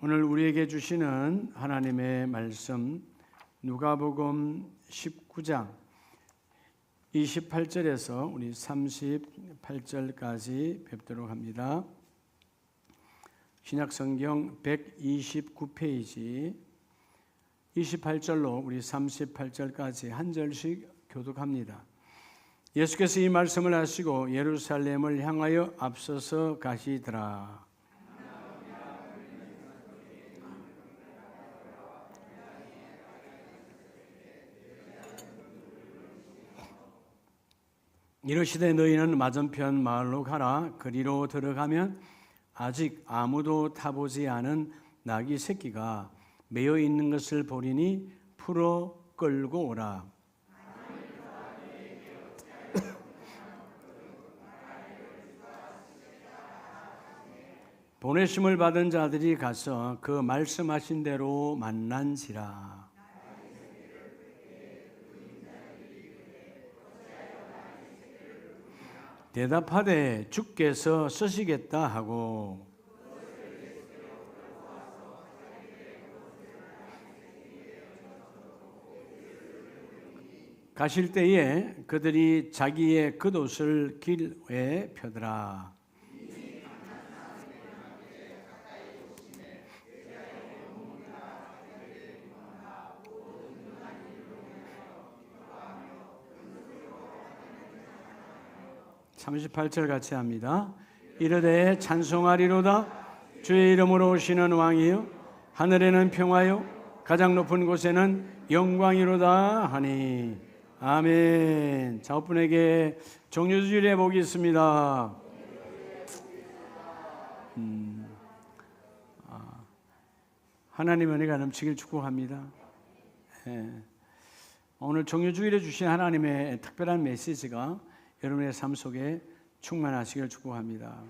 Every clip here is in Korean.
오늘 우리에게 주시는 하나님의 말씀 누가복음 19장 28절에서 우리 38절까지 뵙도록 합니다. 신약성경 129페이지 28절로 우리 38절까지 한 절씩 교독합니다. 예수께서 이 말씀을 하시고 예루살렘을 향하여 앞서서 가시더라. 이르시되 너희는 맞은편 마을로 가라. 그리로 들어가면 아직 아무도 타보지 않은 나귀 새끼가 매여 있는 것을 보리니 풀어 끌고 오라. 보내심을 받은 자들이 가서 그 말씀하신 대로 만난지라. 대답하되 주께서 쓰시겠다 하고 가실 때에 그들이 자기의 겉옷을 길에 펴더라. (38절) 같이 합니다. 이르되 찬송하리로다. 주의 이름으로 오시는 왕이여, 하늘에는 평화요 가장 높은 곳에는 영광이로다 하니. 아멘. 자분에게 종료주일의 복이 있습니다. 하나님의 은혜가 넘치길 축복합니다. 오늘 종료주일에 주신 하나님의 특별한 메시지가 여러분의 삶 속에 충만하시길 축복합니다.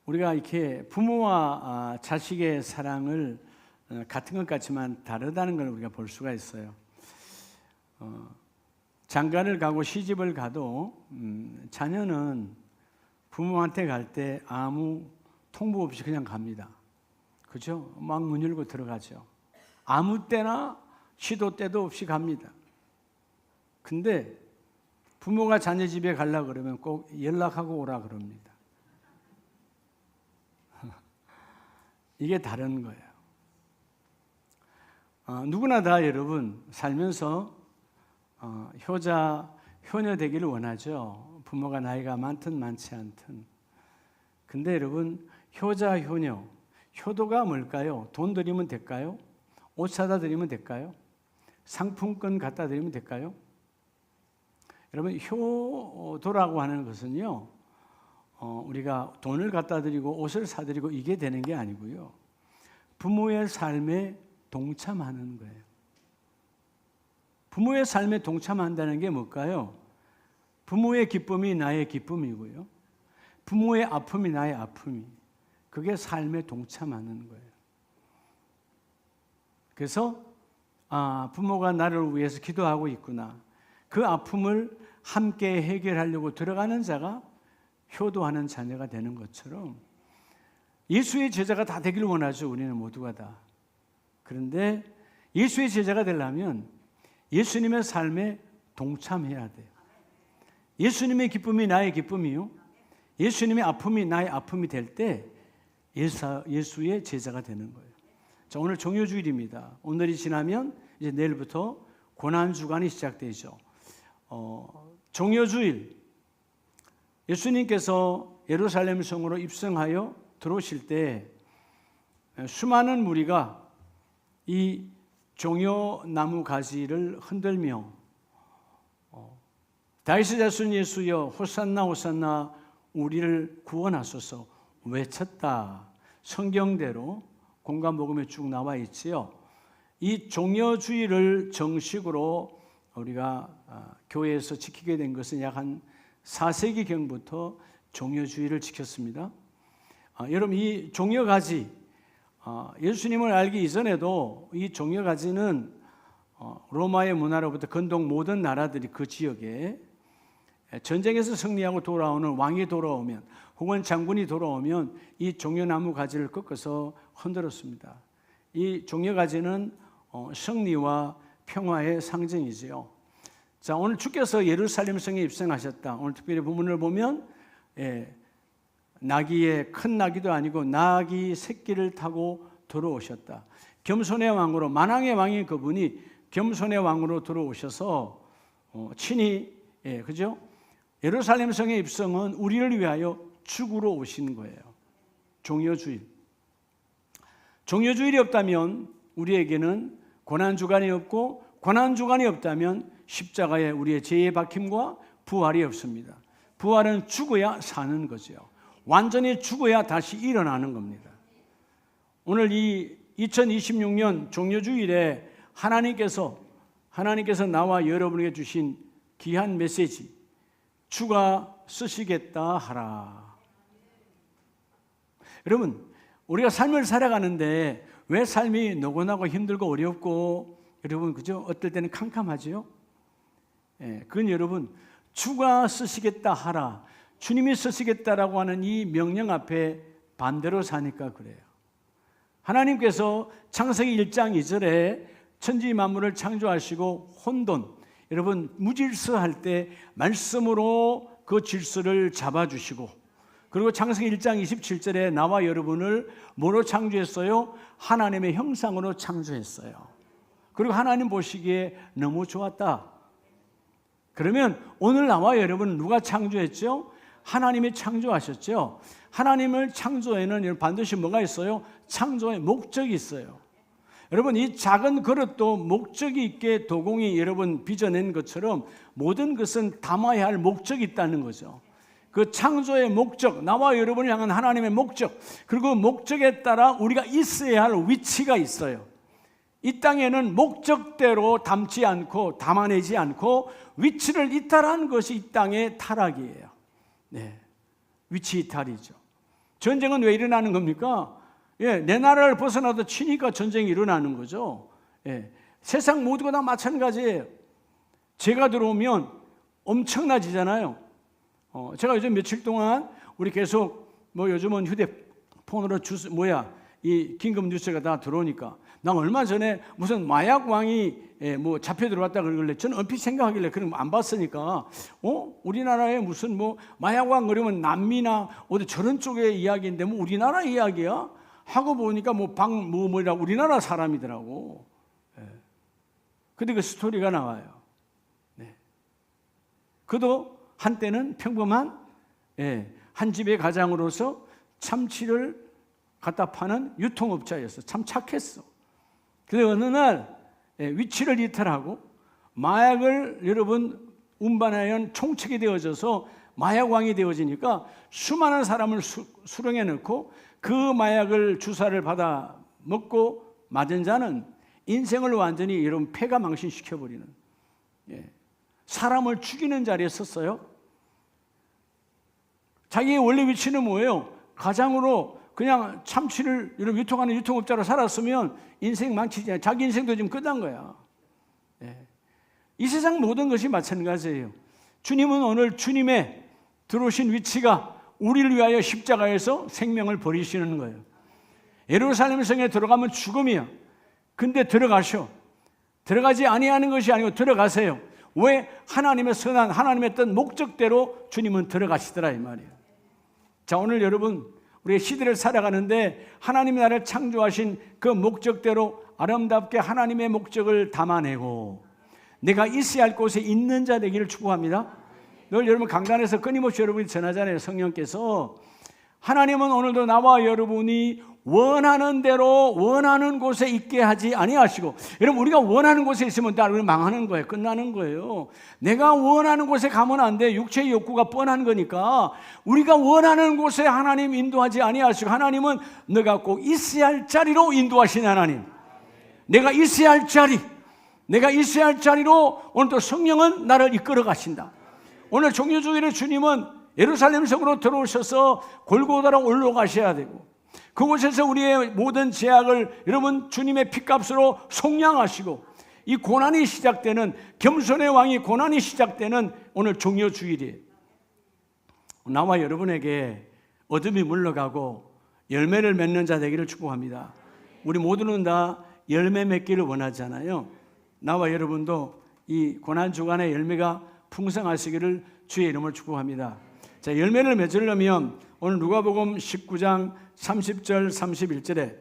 우리가 이렇게 부모와 자식의 사랑을 같은 것 같지만 다르다는 걸 우리가 볼 수가 있어요. 장가를 가고 시집을 가도 자녀는 부모한테 갈 때 아무 통보 없이 그냥 갑니다. 그죠? 막 문 열고 들어가죠. 아무 때나 시도 때도 없이 갑니다. 근데 부모가 자녀 집에 가려고 그러면 꼭 연락하고 오라 그럽니다. 이게 다른 거예요. 누구나 다 여러분 살면서 효녀 되기를 원하죠. 부모가 나이가 많든 많지 않든. 근데 여러분 효자, 효녀, 효도가 뭘까요? 돈 드리면 될까요? 옷 사다 드리면 될까요? 상품권 갖다 드리면 될까요? 여러분 효도라고 하는 것은요, 우리가 돈을 갖다 드리고 옷을 사드리고 이게 되는 게 아니고요, 부모의 삶에 동참하는 거예요. 부모의 삶에 동참한다는 게 뭘까요? 부모의 기쁨이 나의 기쁨이고요, 부모의 아픔이 나의 아픔이, 그게 삶에 동참하는 거예요. 그래서 부모가 나를 위해서 기도하고 있구나, 그 아픔을 함께 해결하려고 들어가는 자가 효도하는 자녀가 되는 것처럼 예수의 제자가 다 되기를 원하죠. 우리는 모두가 다. 그런데 예수의 제자가 되려면 예수님의 삶에 동참해야 돼요. 예수님의 기쁨이 나의 기쁨이요, 예수님의 아픔이 나의 아픔이 될 때 예수의 제자가 되는 거예요. 자, 오늘 종료주일입니다. 오늘이 지나면 이제 내일부터 고난주간이 시작되죠. 종료주일, 예수님께서 예루살렘 성으로 입성하여 들어오실 때 수많은 무리가 이 종려나무 가지를 흔들며 다윗의 자손 예수여 호산나 호산나 우리를 구원하소서 외쳤다. 성경대로 공감복음에 쭉 나와 있지요. 이 종려주일을 정식으로 우리가 교회에서 지키게 된 것은 약 한 4세기경부터 종려주일을 지켰습니다. 여러분 이 종려가지, 예수님을 알기 이전에도 이 종려가지는 로마의 문화로부터 건동 모든 나라들이 그 지역에 전쟁에서 승리하고 돌아오는 왕이 돌아오면 혹은 장군이 돌아오면 이 종려나무 가지를 꺾어서 흔들었습니다. 이 종려가지는 승리와 평화의 상징이지요. 자, 오늘 주께서 예루살렘 성에 입성하셨다. 오늘 특별히 본문을 보면 나귀의 큰 나귀도 아니고 나귀 새끼를 타고 들어오셨다. 겸손의 왕으로, 만왕의 왕인 그분이 겸손의 왕으로 들어오셔서 친히 그죠? 예루살렘 성의 입성은 우리를 위하여 죽으러 오신 거예요. 종려주일. 종려주일이 없다면 우리에게는 고난주간이 없고, 고난주간이 없다면 십자가에 우리의 죄의 박힘과 부활이 없습니다. 부활은 죽어야 사는 거죠. 완전히 죽어야 다시 일어나는 겁니다. 오늘 이 2026년 종려주일에 하나님께서 나와 여러분에게 주신 귀한 메시지, 주가 쓰시겠다 하라. 여러분, 우리가 삶을 살아가는데 왜 삶이 노곤하고 힘들고 어렵고, 여러분 그죠? 어떨 때는 캄캄하지요? 그건 여러분, 주가 쓰시겠다 하라, 주님이 쓰시겠다라고 하는 이 명령 앞에 반대로 사니까 그래요. 하나님께서 창세기 1장 2절에 천지 만물을 창조하시고 혼돈, 여러분 무질서할 때 말씀으로 그 질서를 잡아주시고, 그리고 창세기 1장 27절에 나와 여러분을 뭐로 창조했어요? 하나님의 형상으로 창조했어요. 그리고 하나님 보시기에 너무 좋았다. 그러면 오늘 나와 여러분은 누가 창조했죠? 하나님이 창조하셨죠. 하나님을 창조에는 반드시 뭐가 있어요? 창조의 목적이 있어요. 여러분, 이 작은 그릇도 목적이 있게 도공이 여러분 빚어낸 것처럼 모든 것은 담아야 할 목적이 있다는 거죠. 그 창조의 목적, 나와 여러분을 향한 하나님의 목적, 그리고 목적에 따라 우리가 있어야 할 위치가 있어요. 이 땅에는 목적대로 담지 않고 담아내지 않고 위치를 이탈한 것이 이 땅의 타락이에요. 위치 이탈이죠. 전쟁은 왜 일어나는 겁니까? 내 나라를 벗어나도 치니까 전쟁이 일어나는 거죠. 세상 모두가 다 마찬가지예요. 죄가 들어오면 엄청나지잖아요. 제가 요즘 며칠 동안 우리 계속 요즘은 휴대폰으로 이 긴급 뉴스가 다 들어오니까, 난 얼마 전에 무슨 마약 왕이 잡혀 들어왔다 그러길래 저는 얼핏 생각하길래 그럼 안 봤으니까 우리나라에 무슨 마약 왕 그러면 남미나 어디 저런 쪽의 이야기인데 우리나라 이야기야? 하고 보니까 뭐라고 우리나라 사람이더라고. 근데 그 스토리가 나와요. 그도 한때는 평범한 한 집의 가장으로서 참치를 갖다 파는 유통업자였어. 참 착했어. 그런데 어느 날 위치를 이탈하고 마약을 여러분 운반하여 총책이 되어져서 마약왕이 되어지니까 수많은 사람을 수렁에 넣고 그 마약을 주사를 받아 먹고 맞은 자는 인생을 완전히 여러분 폐가 망신시켜버리는, 사람을 죽이는 자리에 섰어요. 자기의 원래 위치는 뭐예요? 가장으로 그냥 참치를 유통하는 유통업자로 살았으면 인생 망치지, 자기 인생도 지금 끝난 거야. 이 세상 모든 것이 마찬가지예요. 주님은 오늘 주님의 들어오신 위치가 우리를 위하여 십자가에서 생명을 버리시는 거예요. 예루살렘 성에 들어가면 죽음이야. 근데 들어가셔. 들어가지 아니하는 것이 아니고 들어가세요. 왜? 하나님의 선한, 하나님의 뜻 목적대로 주님은 들어가시더라 이 말이에요. 자, 오늘 여러분 우리의 시대를 살아가는데 하나님이 나를 창조하신 그 목적대로 아름답게 하나님의 목적을 담아내고 내가 있어야 할 곳에 있는 자 되기를 축복합니다. 늘 여러분 강단에서 끊임없이 여러분이 전하잖아요. 성령께서 하나님은 오늘도 나와 여러분이 원하는 대로 원하는 곳에 있게 하지 아니하시고, 여러분 우리가 원하는 곳에 있으면 다 망하는 거예요. 끝나는 거예요. 내가 원하는 곳에 가면 안 돼. 육체의 욕구가 뻔한 거니까 우리가 원하는 곳에 하나님 인도하지 아니하시고, 하나님은 너가 꼭 있어야 할 자리로 인도하시는 하나님. 내가 있어야 할 자리, 내가 있어야 할 자리로 오늘도 성령은 나를 이끌어 가신다. 오늘 종려주일에 주님은 예루살렘 성으로 들어오셔서 골고다로 올라가셔야 되고, 그곳에서 우리의 모든 제약을 여러분 주님의 피값으로 속량하시고, 이 고난이 시작되는, 겸손의 왕이 고난이 시작되는 오늘 종려주일이에요. 나와 여러분에게 어둠이 물러가고 열매를 맺는 자 되기를 축복합니다. 우리 모두는 다 열매 맺기를 원하잖아요. 나와 여러분도 이 고난주간의 열매가 풍성하시기를 주의 이름으로 축복합니다. 자, 열매를 맺으려면 오늘 누가복음 19장 30절 31절에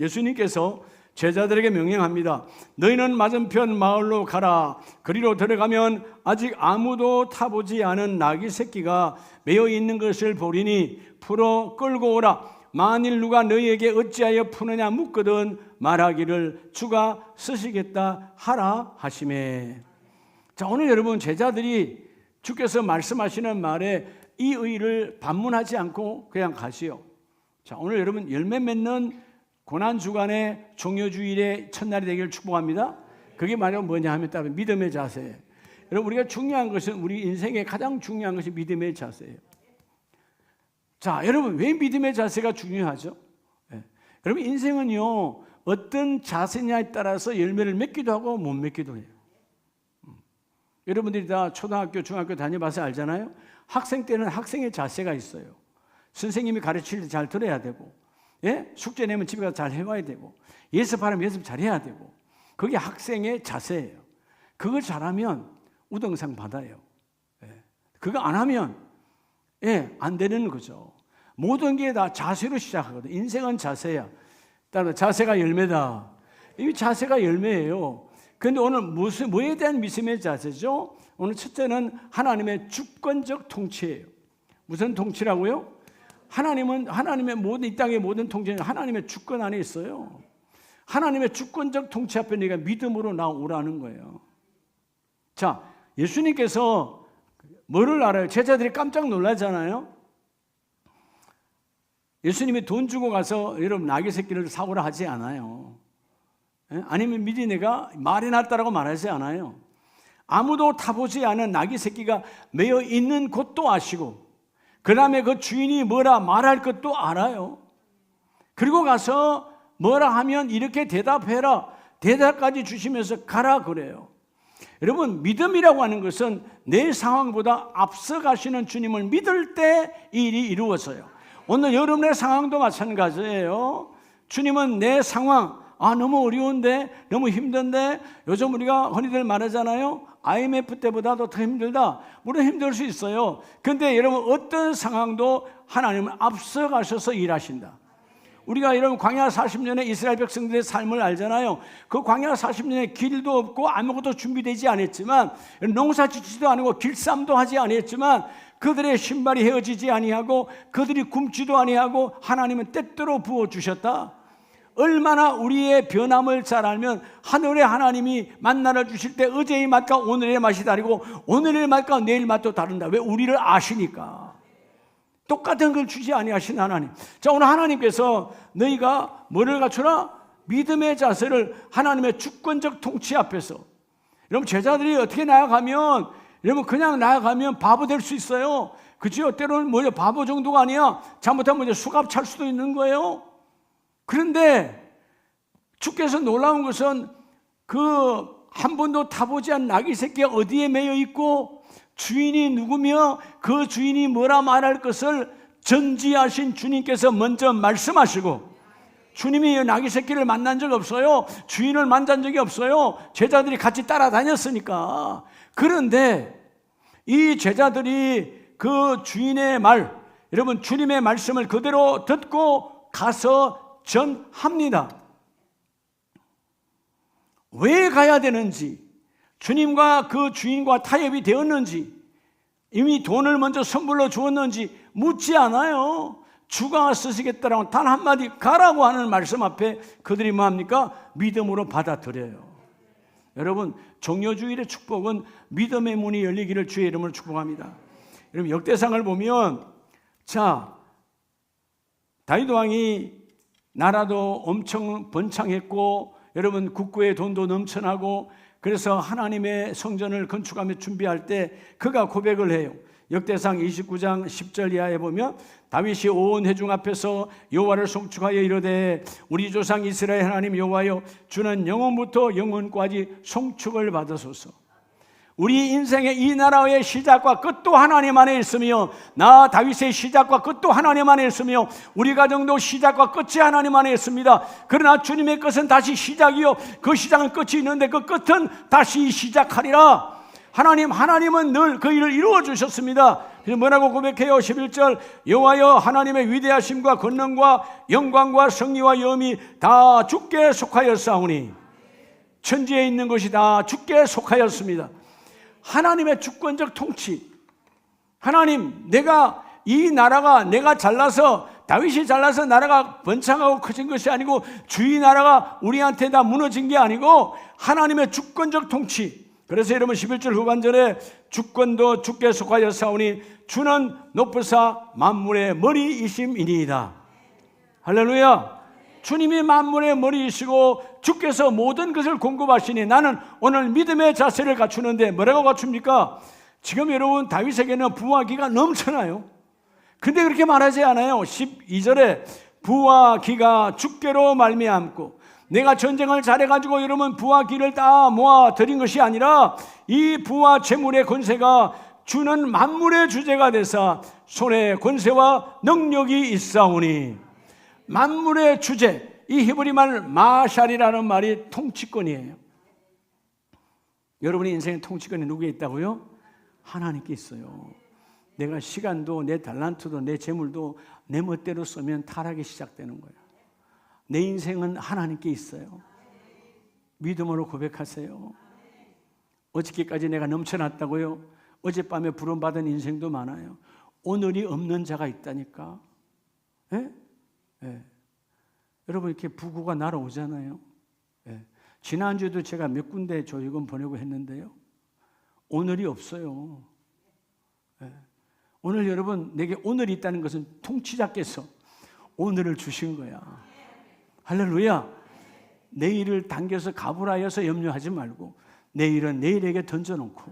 예수님께서 제자들에게 명령합니다. 너희는 맞은편 마을로 가라. 그리로 들어가면 아직 아무도 타보지 않은 나귀 새끼가 매어 있는 것을 보리니 풀어 끌고 오라. 만일 누가 너희에게 어찌하여 푸느냐 묻거든 말하기를 주가 쓰시겠다 하라 하시매. 자, 오늘 여러분 제자들이 주께서 말씀하시는 말에 이 의를 반문하지 않고 그냥 가시오. 자, 오늘 여러분 열매 맺는 고난주간의 종료주일의 첫날이 되기를 축복합니다. 그게 말하면 뭐냐 하면 따로 믿음의 자세. 여러분 우리가 중요한 것은 우리 인생의 가장 중요한 것이 믿음의 자세예요. 자, 여러분 왜 믿음의 자세가 중요하죠? 네. 여러분 인생은요 어떤 자세냐에 따라서 열매를 맺기도 하고 못 맺기도 해요. 여러분들이 다 초등학교, 중학교 다녀봐서 알잖아요. 학생 때는 학생의 자세가 있어요. 선생님이 가르칠 때 잘 들어야 되고, 예? 숙제 내면 집에 가서 잘 해와야 되고, 예습하려면 예습 잘 해야 되고, 그게 학생의 자세예요. 그걸 잘하면 우등상 받아요. 예. 그거 안 하면 안 되는 거죠. 모든 게 다 자세로 시작하거든. 인생은 자세야. 따라서 자세가 열매다. 이 자세가 열매예요. 그런데 오늘 뭐에 대한 믿음의 자세죠? 오늘 첫째는 하나님의 주권적 통치예요. 무슨 통치라고요? 하나님의 모든 이 땅의 모든 통치는 하나님의 주권 안에 있어요. 하나님의 주권적 통치 앞에 네가 믿음으로 나오라는 거예요. 자, 예수님께서 뭐를 알아요? 제자들이 깜짝 놀라잖아요. 예수님이 돈 주고 가서 여러분 나귀 새끼를 사오라 하지 않아요. 아니면 미리 내가 말이 낫다라고 말하지 않아요. 아무도 타보지 않은 나귀 새끼가 매어 있는 곳도 아시고 그 다음에 그 주인이 뭐라 말할 것도 알아요. 그리고 가서 뭐라 하면 이렇게 대답해라. 대답까지 주시면서 가라 그래요. 여러분 믿음이라고 하는 것은 내 상황보다 앞서가시는 주님을 믿을 때 이 일이 이루어져요. 오늘 여러분의 상황도 마찬가지예요. 주님은 내 상황 너무 어려운데 너무 힘든데 요즘 우리가 흔히들 말하잖아요. IMF 때보다도 더 힘들다. 물론 힘들 수 있어요. 그런데 여러분 어떤 상황도 하나님은 앞서가셔서 일하신다. 우리가 여러분 광야 40년의 이스라엘 백성들의 삶을 알잖아요. 그 광야 40년에 길도 없고 아무것도 준비되지 않았지만 농사 짓지도 않고 길쌈도 하지 않았지만 그들의 신발이 헤어지지 아니하고 그들이 굶지도 아니하고 하나님은 때때로 부어주셨다. 얼마나 우리의 변함을 잘 알면 하늘의 하나님이 만나를 주실 때 어제의 맛과 오늘의 맛이 다르고 오늘의 맛과 내일 맛도 다른다. 왜? 우리를 아시니까. 똑같은 걸 주지 아니하신 하나님. 자, 오늘 하나님께서 너희가 뭐를 갖추라? 믿음의 자세를 하나님의 주권적 통치 앞에서. 여러분 제자들이 어떻게 나아가면 여러분 그냥 나아가면 바보 될 수 있어요. 그죠? 때로는 뭐냐 바보 정도가 아니야. 잘못하면 수갑 찰 수도 있는 거예요. 그런데 주께서 놀라운 것은 그 한 번도 타보지 않은 나귀 새끼가 어디에 매여 있고 주인이 누구며 그 주인이 뭐라 말할 것을 전지하신 주님께서 먼저 말씀하시고 주님이 나귀 새끼를 만난 적 없어요. 주인을 만난 적이 없어요. 제자들이 같이 따라다녔으니까. 그런데 이 제자들이 그 주인의 말, 여러분 주님의 말씀을 그대로 듣고 가서 전합니다. 왜 가야 되는지, 주님과 그 주인과 타협이 되었는지, 이미 돈을 먼저 선물로 주었는지 묻지 않아요. 주가 쓰시겠다라고 단 한마디 가라고 하는 말씀 앞에 그들이 뭐합니까? 믿음으로 받아들여요. 여러분 종료주일의 축복은 믿음의 문이 열리기를 주의 이름으로 축복합니다. 여러분 역대상을 보면 자 다윗 왕이 나라도 엄청 번창했고 여러분 국고에 돈도 넘쳐나고 그래서 하나님의 성전을 건축하며 준비할 때 그가 고백을 해요. 역대상 29장 10절 이하에 보면 다윗이 온 회중 앞에서 여호와를 송축하여 이르되 우리 조상 이스라엘 하나님 여호와여 주는 영원부터 영원까지 송축을 받으소서. 우리 인생의 이 나라의 시작과 끝도 하나님 안에 있으며, 나 다윗의 시작과 끝도 하나님 안에 있으며, 우리 가정도 시작과 끝이 하나님 안에 있습니다. 그러나 주님의 끝은 다시 시작이요, 그 시작은 끝이 있는데 그 끝은 다시 시작하리라. 하나님은 늘 그 일을 이루어 주셨습니다. 그래서 뭐라고 고백해요? 11절, 여호와여 하나님의 위대하심과 권능과 영광과 승리와 영이 다 주께 속하였사오니. 천지에 있는 것이 다 주께 속하였습니다. 하나님의 주권적 통치. 하나님, 내가 이 나라가 내가 잘나서, 다윗이 잘나서 나라가 번창하고 커진 것이 아니고, 주의 나라가 우리한테 다 무너진 게 아니고 하나님의 주권적 통치. 그래서 여러분 11절 후반절에 주권도 주께 속하였사오니 주는 높으사 만물의 머리이심이니이다. 할렐루야. 주님이 만물의 머리이시고 주께서 모든 것을 공급하시니, 나는 오늘 믿음의 자세를 갖추는데 뭐라고 갖춥니까? 지금 여러분 다윗에게는 부와 기가 넘쳐나요. 근데 그렇게 말하지 않아요. 12절에 부와 기가 주께로 말미암고, 내가 전쟁을 잘해가지고 여러분 부와 기를 다 모아 드린 것이 아니라, 이 부와 재물의 권세가 주는 만물의 주제가 되사 손에 권세와 능력이 있사오니. 만물의 주제, 이 히브리 말 마샬이라는 말이 통치권이에요. 여러분의 인생의 통치권이 누구에 있다고요? 하나님께 있어요. 내가 시간도 내 달란트도 내 재물도 내 멋대로 쓰면 타락이 시작되는 거예요. 내 인생은 하나님께 있어요. 믿음으로 고백하세요. 어저께까지 내가 넘쳐났다고요? 어젯밤에 부름받은 인생도 많아요. 오늘이 없는 자가 있다니까. 예? 예. 여러분 이렇게 부고가 날아오잖아요. 예. 지난주에도 제가 몇 군데 조직원 보내고 했는데요, 오늘이 없어요. 예. 오늘 여러분, 내게 오늘이 있다는 것은 통치자께서 오늘을 주신 거야. 할렐루야. 내일을 당겨서 가불하여서 염려하지 말고, 내일은 내일에게 던져놓고,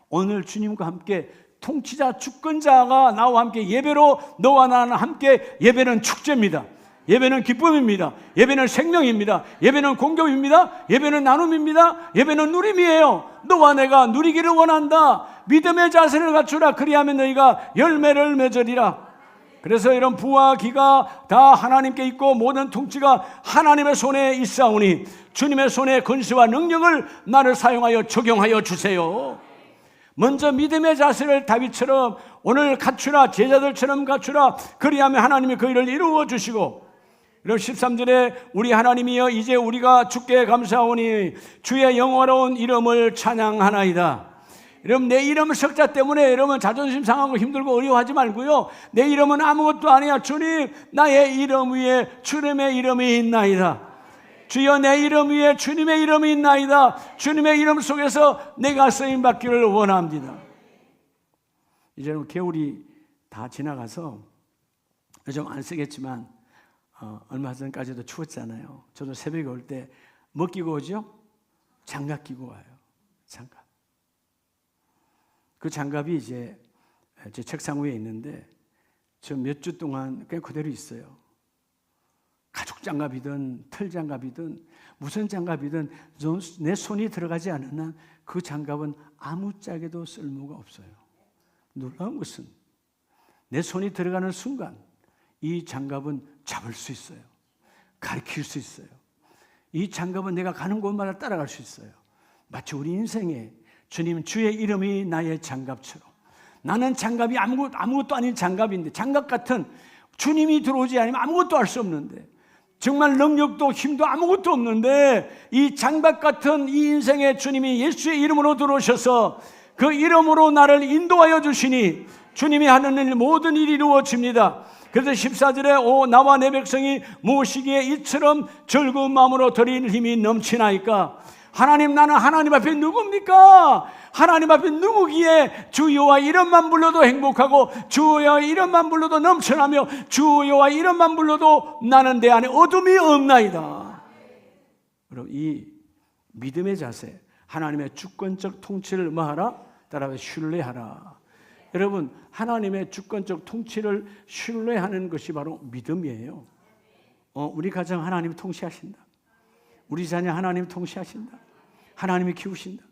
오늘 주님과 함께 통치자 주권자가 나와 함께 예배로, 너와 나는 함께 예배는 축제입니다. 예배는 기쁨입니다. 예배는 생명입니다. 예배는 공격입니다. 예배는 나눔입니다. 예배는 누림이에요. 너와 내가 누리기를 원한다. 믿음의 자세를 갖추라. 그리하면 너희가 열매를 맺으리라. 그래서 이런 부와 기가 다 하나님께 있고 모든 통치가 하나님의 손에 있사오니 주님의 손에 권세와 능력을 나를 사용하여 적용하여 주세요. 먼저 믿음의 자세를 다윗처럼 오늘 갖추라. 제자들처럼 갖추라. 그리하면 하나님이 그 일을 이루어 주시고, 여러분 13절에 우리 하나님이여 이제 우리가 주께 감사하오니 주의 영화로운 이름을 찬양하나이다. 여러분 내 이름 석자 때문에 여러분 자존심 상하고 힘들고 어려워하지 말고요, 내 이름은 아무것도 아니야. 주님, 나의 이름 위에 주님의 이름이 있나이다. 주여, 내 이름 위에 주님의 이름이 있나이다. 주님의 이름 속에서 내가 쓰임받기를 원합니다. 이제는 겨울이 다 지나가서 요즘 안 쓰겠지만 얼마 전까지도 추웠잖아요. 저도 새벽에 올 때 뭐 끼고 오죠? 장갑 끼고 와요. 장갑. 그 장갑이 이제 제 책상 위에 있는데 저 몇 주 동안 그냥 그대로 있어요. 가죽 장갑이든 털 장갑이든 무슨 장갑이든 내 손이 들어가지 않은 한 그 장갑은 아무짝에도 쓸모가 없어요. 놀라운 것은 내 손이 들어가는 순간 이 장갑은 잡을 수 있어요. 가르칠 수 있어요. 이 장갑은 내가 가는 곳마다 따라갈 수 있어요. 마치 우리 인생에 주님 주의 이름이 나의 장갑처럼, 나는 장갑이 아무것도 아닌 장갑인데, 장갑 같은 주님이 들어오지 않으면 아무것도 할 수 없는데, 정말 능력도 힘도 아무것도 없는데 이 장갑 같은 이 인생에 주님이 예수의 이름으로 들어오셔서 그 이름으로 나를 인도하여 주시니 주님이 하는 일 모든 일이 이루어집니다. 그래서 14절에 오 나와 내 백성이 무엇이기에 이처럼 즐거운 마음으로 드릴 힘이 넘치나이까. 하나님, 나는 하나님 앞에 누굽니까? 하나님 앞에 누구기에 주 여호와 이름만 불러도 행복하고 주 여호와 이름만 불러도 넘쳐나며 주 여호와 이름만 불러도 나는 내 안에 어둠이 없나이다. 여러분, 이 믿음의 자세, 하나님의 주권적 통치를 뭐하라? 따라서 신뢰하라. 여러분, 하나님의 주권적 통치를 신뢰하는 것이 바로 믿음이에요. 우리 가정 하나님이 통치하신다. 우리 자녀 하나님이 통치하신다. 하나님이 키우신다.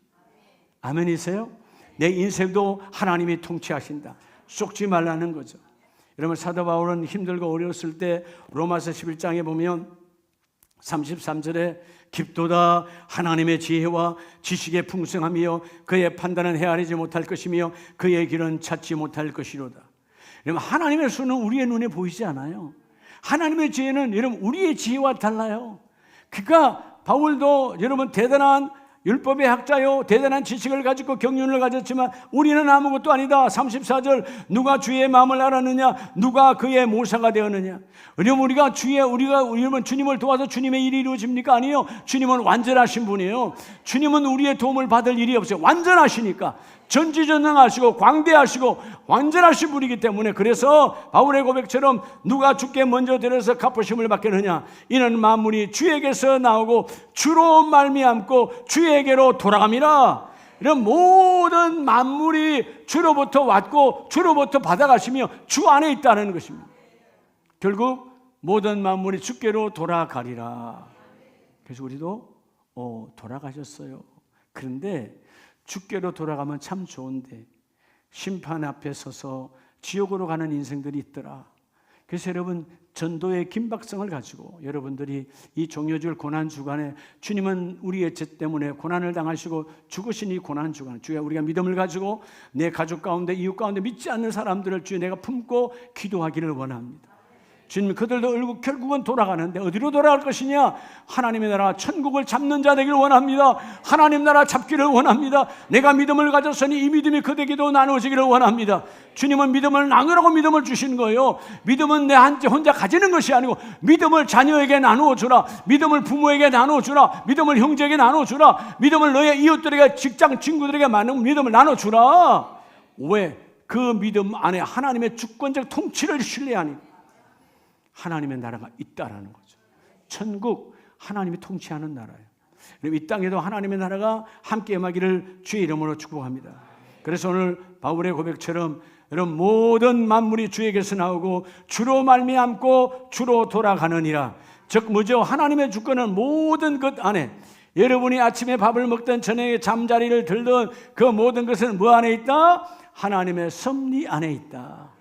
아멘이세요? 내 인생도 하나님이 통치하신다. 속지 말라는 거죠. 여러분, 사도 바울은 힘들고 어려웠을 때 로마서 11장에 보면 33절에 깊도다 하나님의 지혜와 지식의 풍성함이요 그의 판단은 헤아리지 못할 것이며 그의 길은 찾지 못할 것이로다. 여러분, 하나님의 수는 우리의 눈에 보이지 않아요. 하나님의 지혜는 여러분 우리의 지혜와 달라요. 그러니까 바울도 여러분 대단한 율법의 학자요 대단한 지식을 가지고 경륜을 가졌지만 우리는 아무것도 아니다. 34절 누가 주의 마음을 알았느냐, 누가 그의 모사가 되었느냐. 여러분 우리가 주님을 도와서 주님의 일이 이루어집니까? 아니요. 주님은 완전하신 분이에요. 주님은 우리의 도움을 받을 일이 없어요. 완전하시니까 전지전능하시고 광대하시고 완전하신 분이기 때문에, 그래서 바울의 고백처럼 누가 주께 먼저 들어서 갚으심을 받겠느냐, 이는 만물이 주에게서 나오고 주로 말미암고 주에게로 돌아갑니다. 이런 모든 만물이 주로부터 왔고 주로부터 받아가시며 주 안에 있다는 것입니다. 결국 모든 만물이 주께로 돌아가리라. 그래서 우리도 돌아가셨어요. 그런데 주께로 돌아가면 참 좋은데 심판 앞에 서서 지옥으로 가는 인생들이 있더라. 그래서 여러분, 전도의 긴박성을 가지고 여러분들이 이 종려줄 고난주간에 주님은 우리의 죄 때문에 고난을 당하시고 죽으신 이 고난주간, 주여 우리가 믿음을 가지고 내 가족 가운데 이웃 가운데 믿지 않는 사람들을 주여 내가 품고 기도하기를 원합니다. 주님, 그들도 결국은 돌아가는데 어디로 돌아갈 것이냐? 하나님의 나라 천국을 잡는 자 되기를 원합니다. 하나님 나라 잡기를 원합니다. 내가 믿음을 가졌으니 이 믿음이 그대에게도 나누어지기를 원합니다. 주님은 믿음을 나누라고 믿음을 주신 거예요. 믿음은 내 혼자 가지는 것이 아니고 믿음을 자녀에게 나누어주라, 믿음을 부모에게 나누어주라, 믿음을 형제에게 나누어주라, 믿음을 너의 이웃들에게, 직장 친구들에게 많은 믿음을 나눠주라. 왜? 그 믿음 안에 하나님의 주권적 통치를 신뢰하니 하나님의 나라가 있다라는 거죠. 천국, 하나님이 통치하는 나라예요. 이 땅에도 하나님의 나라가 함께 임하기를 주의 이름으로 축복합니다. 그래서 오늘 바울의 고백처럼 여러분 모든 만물이 주에게서 나오고 주로 말미암고 주로 돌아가느니라. 즉 뭐죠? 하나님의 주권은 모든 것 안에, 여러분이 아침에 밥을 먹든 저녁에 잠자리를 들든 그 모든 것은 뭐 안에 있다? 하나님의 섭리 안에 있다.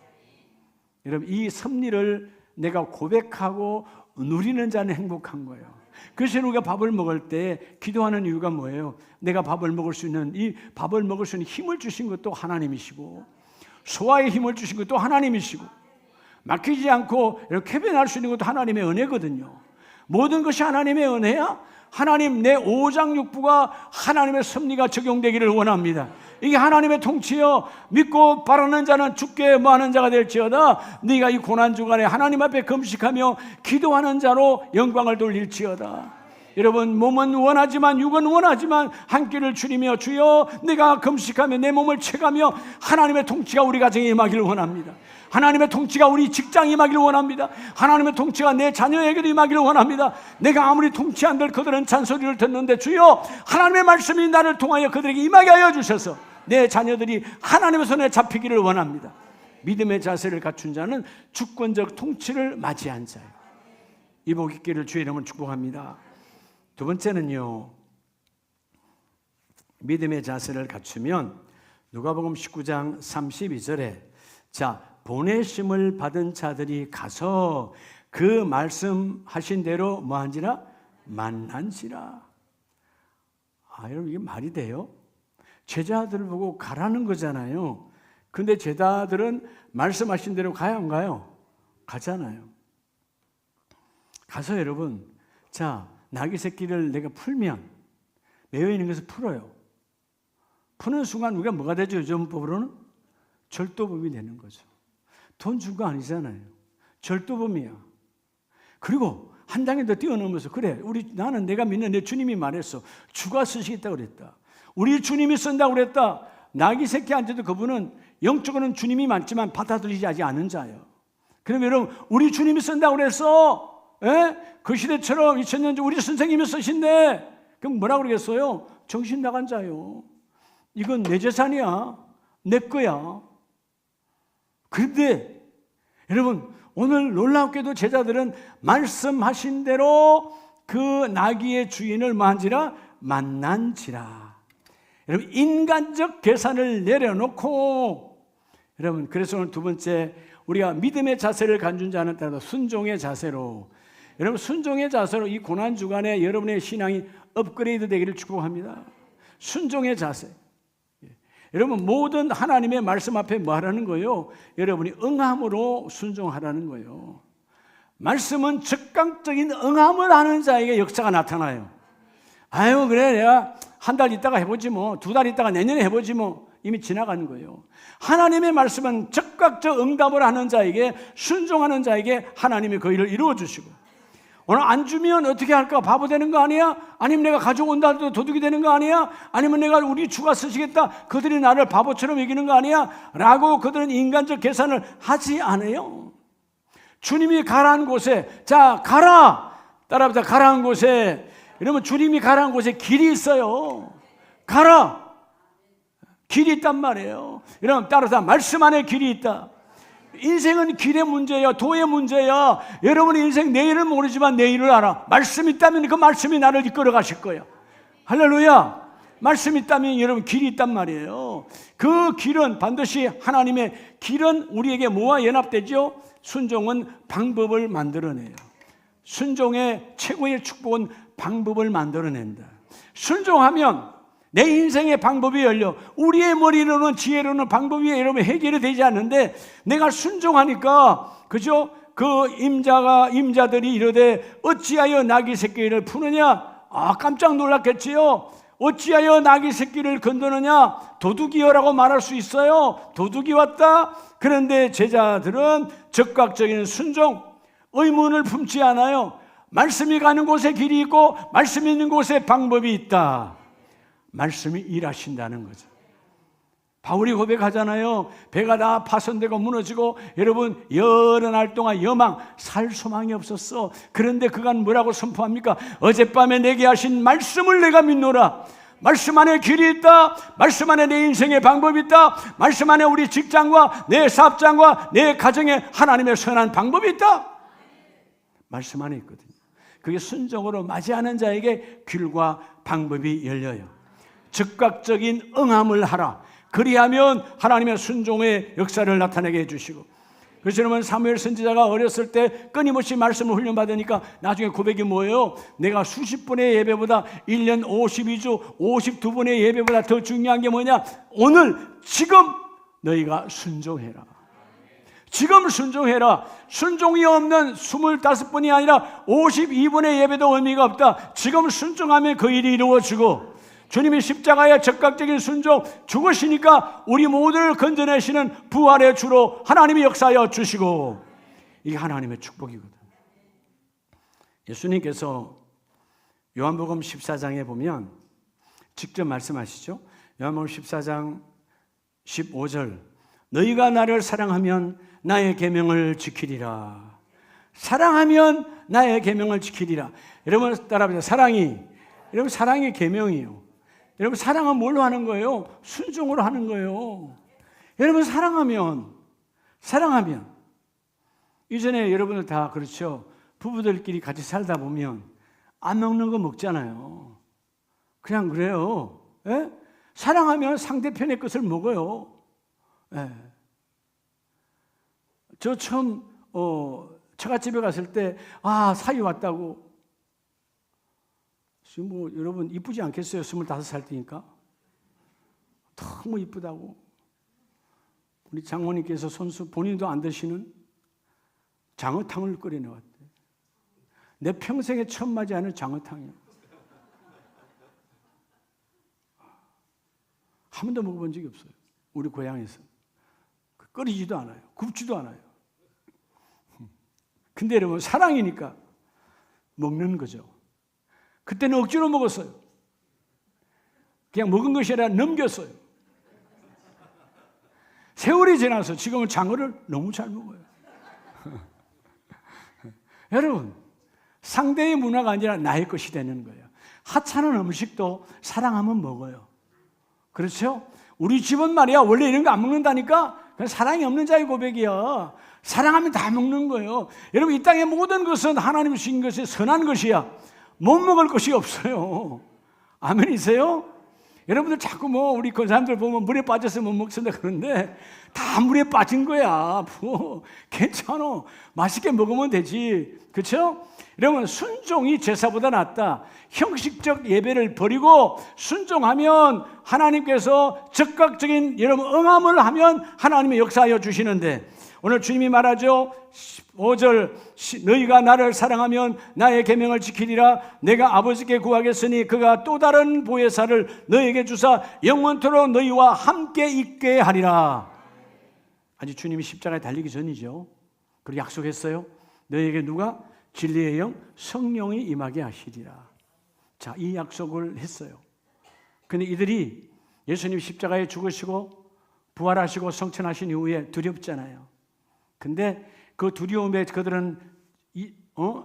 여러분, 이 섭리를 내가 고백하고 누리는 자는 행복한 거예요. 그래서 우리가 밥을 먹을 때 기도하는 이유가 뭐예요? 내가 밥을 먹을 수 있는, 이 밥을 먹을 수 있는 힘을 주신 것도 하나님이시고, 소화의 힘을 주신 것도 하나님이시고, 막히지 않고 이렇게 배변할 수 있는 것도 하나님의 은혜거든요. 모든 것이 하나님의 은혜야? 하나님, 내 오장육부가 하나님의 섭리가 적용되기를 원합니다. 이게 하나님의 통치요. 믿고 바라는 자는 주께 뭐하는 자가 될지어다. 네가 이 고난주간에 하나님 앞에 금식하며 기도하는 자로 영광을 돌릴지어다. 여러분, 몸은 원하지만 육은 원하지만 한 끼를 줄이며 주여 내가 금식하며 내 몸을 채가며 하나님의 통치가 우리 가정에 임하기를 원합니다. 하나님의 통치가 우리 직장에 임하기를 원합니다. 하나님의 통치가 내 자녀에게도 임하기를 원합니다. 내가 아무리 통치 안 될 그들은 잔소리를 듣는데 주여 하나님의 말씀이 나를 통하여 그들에게 임하게 하여 주셔서 내 자녀들이 하나님의 손에 잡히기를 원합니다. 믿음의 자세를 갖춘 자는 주권적 통치를 맞이한 자예요. 이 복 있기를 주의 이름으로 축복합니다. 두 번째는요, 믿음의 자세를 갖추면 누가복음 19장 32절에 자, 보내심을 받은 자들이 가서 그 말씀하신 대로 뭐한지라? 만난지라. 여러분, 이게 말이 돼요? 제자들을 보고 가라는 거잖아요. 근데 제자들은 말씀하신 대로 가요, 안 가요? 가잖아요. 가서 여러분, 자, 나귀 새끼를 내가 풀면 매여 있는 것을 풀어요. 푸는 순간 우리가 뭐가 되죠? 요즘법으로는 절도범이 되는 거죠. 돈 준 거 아니잖아요. 절도범이야. 그리고 한 단계 더 뛰어넘어서 그래, 나는 내가 믿는 내 주님이 말했어. 주가 쓰시겠다고 그랬다. 우리 주님이 쓴다고 그랬다. 나귀 새끼한테도 그분은 영적으로는 주님이 맞지만 받아들이지 않은 자예요. 그럼 여러분, 우리 주님이 쓴다고 그랬어. 그 시대처럼 2000년 전 우리 선생님이 쓰신데 그럼 뭐라고 그러겠어요? 정신 나간 자요. 이건 내 재산이야. 내 거야. 그런데 여러분, 오늘 놀랍게도 제자들은 말씀하신 대로 그 나귀의 주인을 뭐한지라? 만난지라. 여러분, 인간적 계산을 내려놓고, 여러분, 그래서 오늘 두 번째, 우리가 믿음의 자세를 갖춘 자는 따라 순종의 자세로, 여러분, 순종의 자세로 이 고난 주간에 여러분의 신앙이 업그레이드 되기를 축복합니다. 순종의 자세. 여러분, 모든 하나님의 말씀 앞에 뭐 하라는 거예요? 여러분이 응함으로 순종하라는 거예요. 말씀은 즉각적인 응함을 하는 자에게 역사가 나타나요. 아유, 그래, 내가 한 달 있다가 해보지 뭐, 두 달 있다가 내년에 해보지 뭐, 이미 지나가는 거예요. 하나님의 말씀은 즉각적 응답을 하는 자에게, 순종하는 자에게 하나님이 그 일을 이루어 주시고, 오늘 안 주면 어떻게 할까? 바보 되는 거 아니야? 아니면 내가 가져온다 해도 도둑이 되는 거 아니야? 아니면 내가 우리 주가 쓰시겠다, 그들이 나를 바보처럼 여기는 거 아니야? 라고 그들은 인간적 계산을 하지 않아요. 주님이 가라한 곳에, 자, 가라! 따라합니다. 가라한 곳에, 여러분, 주님이 가라한 곳에 길이 있어요. 가라! 길이 있단 말이에요. 여러분, 따라서 말씀 안에 길이 있다. 인생은 길의 문제야, 도의 문제야. 여러분의 인생 내일을 모르지만 내일을 알아. 말씀이 있다면 그 말씀이 나를 이끌어 가실 거야. 할렐루야. 말씀이 있다면 여러분 길이 있단 말이에요. 그 길은 반드시 하나님의 길은 우리에게 뭐와 연합되죠? 순종은 방법을 만들어내요. 순종의 최고의 축복은 방법을 만들어낸다. 순종하면 내 인생의 방법이 열려. 우리의 머리로는, 지혜로는 방법이 여러분 해결이 되지 않는데, 내가 순종하니까, 그죠? 그 임자들이 이르되 어찌하여 나귀 새끼를 푸느냐? 아, 깜짝 놀랐겠지요. 어찌하여 나귀 새끼를 건드느냐? 도둑이여라고 말할 수 있어요. 도둑이 왔다. 그런데 제자들은 즉각적인 순종, 의문을 품지 않아요. 말씀이 가는 곳에 길이 있고 말씀이 있는 곳에 방법이 있다. 말씀이 일하신다는 거죠. 바울이 고백하잖아요. 배가 다 파손되고 무너지고, 여러분, 여러 날 동안 살 소망이 없었어. 그런데 그간 뭐라고 선포합니까? 어젯밤에 내게 하신 말씀을 내가 믿노라. 말씀 안에 길이 있다. 말씀 안에 내 인생의 방법이 있다. 말씀 안에 우리 직장과 내 사업장과 내 가정에 하나님의 선한 방법이 있다. 말씀 안에 있거든요. 그게 순종으로 맞이하는 자에게 길과 방법이 열려요. 즉각적인 응함을 하라. 그리하면 하나님의 순종의 역사를 나타내게 해주시고, 그래서 여러분, 사무엘 선지자가 어렸을 때 끊임없이 말씀을 훈련받으니까 나중에 고백이 뭐예요? 내가 수십 번의 예배보다 1년 52주 52번의 예배보다 더 중요한 게 뭐냐? 오늘 지금 너희가 순종해라. 지금 순종해라. 순종이 없는 25번이 아니라 52번의 예배도 의미가 없다. 지금 순종하면 그 일이 이루어지고, 주님이 십자가의 적극적인 순종, 죽으시니까 우리 모두를 건져내시는 부활의 주로 하나님이 역사하여 주시고, 이게 하나님의 축복이거든. 예수님께서 요한복음 14장에 보면 직접 말씀하시죠. 요한복음 14장 15절, 너희가 나를 사랑하면 나의 계명을 지키리라. 사랑하면 나의 계명을 지키리라. 여러분 따라합니다. 여러분, 사랑이 계명이에요. 여러분, 사랑은 뭘로 하는 거예요? 순종으로 하는 거예요. 여러분, 사랑하면 이전에 여러분들 다 그렇죠. 부부들끼리 같이 살다 보면 안 먹는 거 먹잖아요. 그냥 그래요. 예? 사랑하면 상대편의 것을 먹어요. 예. 저 처음 처갓집에 갔을 때 사위 왔다고, 지금 뭐 여러분 이쁘지 않겠어요? 25살 때니까 너무 이쁘다고. 우리 장모님께서 손수 본인도 안 드시는 장어탕을 끓여내왔대. 내 평생에 처음 맞이하는 장어탕이에요. 한 번도 먹어본 적이 없어요. 우리 고향에서. 끓이지도 않아요. 굽지도 않아요. 근데 여러분, 사랑이니까 먹는 거죠. 그때는 억지로 먹었어요. 그냥 먹은 것이 아니라 넘겼어요. 세월이 지나서 지금은 장어를 너무 잘 먹어요. 여러분, 상대의 문화가 아니라 나의 것이 되는 거예요. 하찮은 음식도 사랑하면 먹어요. 그렇죠? 우리 집은 말이야, 원래 이런 거 안 먹는다니까? 그냥 사랑이 없는 자의 고백이야. 사랑하면 다 먹는 거예요. 여러분, 이 땅의 모든 것은 하나님이 주신 것이 선한 것이야. 못 먹을 것이 없어요. 아멘이세요? 여러분들 자꾸 뭐 우리 그 사람들 보면 물에 빠져서 못 먹습니다 그런데 다 물에 빠진 거야. 뭐 괜찮아. 맛있게 먹으면 되지. 그렇죠? 여러분 순종이 제사보다 낫다. 형식적 예배를 버리고 순종하면 하나님께서 적극적인 여러분 응함을 하면 하나님이 역사하여 주시는데 오늘 주님이 말하죠. 5절 너희가 나를 사랑하면 나의 계명을 지키리라. 내가 아버지께 구하겠으니 그가 또 다른 보혜사를 너희에게 주사 영원토록 너희와 함께 있게 하리라. 아직 주님이 십자가에 달리기 전이죠. 그리고 약속했어요. 너희에게 누가? 진리의 영 성령이 임하게 하시리라. 자, 이 약속을 했어요. 근데 이들이 예수님 십자가에 죽으시고 부활하시고 성천하신 이후에 두렵잖아요. 근데 그 두려움에 그들은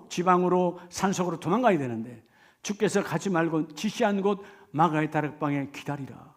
지방으로 산속으로 도망가야 되는데 주께서 가지 말고 지시한 곳 마가의 다락방에 기다리라.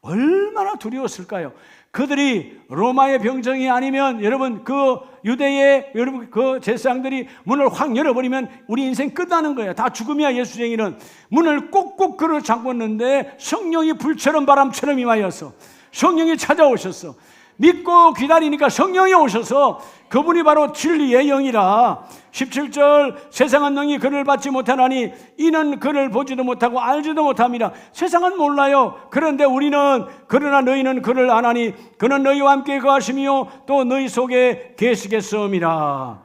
얼마나 두려웠을까요? 그들이 로마의 병정이 아니면 여러분 그 유대의 여러분 그 제사장들이 문을 확 열어버리면 우리 인생 끝나는 거예요. 다 죽음이야. 예수쟁이는 문을 꼭꼭 걸어 잠궜는데 성령이 불처럼 바람처럼 임하여서 성령이 찾아오셨어. 믿고 기다리니까 성령이 오셔서 그분이 바로 진리의 영이라. 17절 세상은 능히 그를 받지 못하나니 이는 그를 보지도 못하고 알지도 못함이라. 세상은 몰라요. 그런데 우리는 그러나 너희는 그를 아나니 그는 너희와 함께 거하시며 또 너희 속에 계시겠음이라.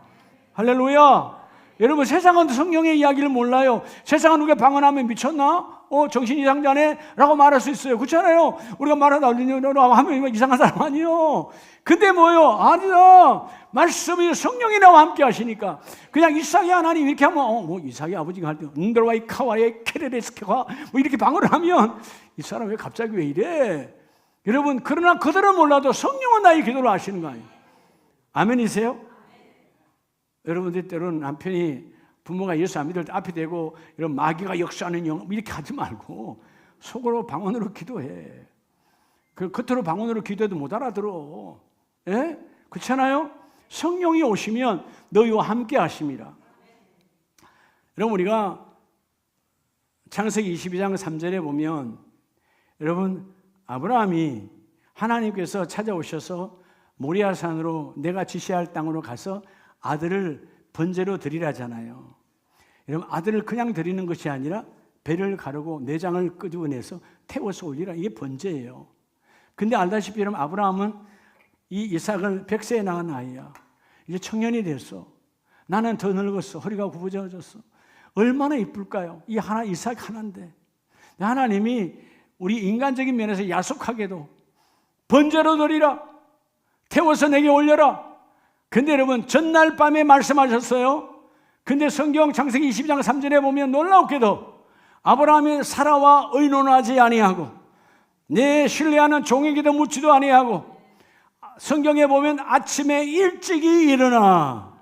할렐루야. 여러분 세상은 성령의 이야기를 몰라요. 세상은 우리가 방언하면 미쳤나? 정신 이상자네? 라고 말할 수 있어요. 그렇잖아요. 우리가 말하다 하면 이상한 사람 아니에요. 근데 뭐요? 아니야. 말씀이 성령이 나와 함께 하시니까 그냥 이삭이 하나님 이렇게 하면 이삭이 아버지가 할 때 은들와이 카와의 케레레스케가 뭐 이렇게 방언을 하면 이 사람 왜 갑자기 왜 이래? 여러분 그러나 그들은 몰라도 성령은 나의 기도를 하시는 거 아니에요. 아멘이세요? 여러분들 때로는 남편이 부모가 예수 안 믿을 때 앞에 대고 이런 마귀가 역사하는 영 이렇게 하지 말고 속으로 방언으로 기도해. 그 겉으로 방언으로 기도해도 못 알아들어. 예? 그렇잖아요? 성령이 오시면 너희와 함께 하심이라. 여러분 우리가 창세기 22장 3절에 보면 여러분 아브라함이 하나님께서 찾아오셔서 모리아산으로 내가 지시할 땅으로 가서 아들을 번제로 드리라잖아요. 여러분 아들을 그냥 드리는 것이 아니라 배를 가르고 내장을 끄집어내서 태워서 올리라. 이게 번제예요. 근데 알다시피 여러분 아브라함은 이 이삭을 100세에 낳은 아이야. 이제 청년이 됐어. 나는 더 늙었어. 허리가 굽어져졌어. 얼마나 이쁠까요? 이 하나 이삭 하나인데 하나님이 우리 인간적인 면에서 야속하게도 번제로 드리라. 태워서 내게 올려라. 근데 여러분 전날 밤에 말씀하셨어요. 근데 성경 창세기 22장 3절에 보면 놀랍게도 아브라함이 사라와 의논하지 아니하고 내 신뢰하는 종에게도 묻지도 아니하고 성경에 보면 아침에 일찍이 일어나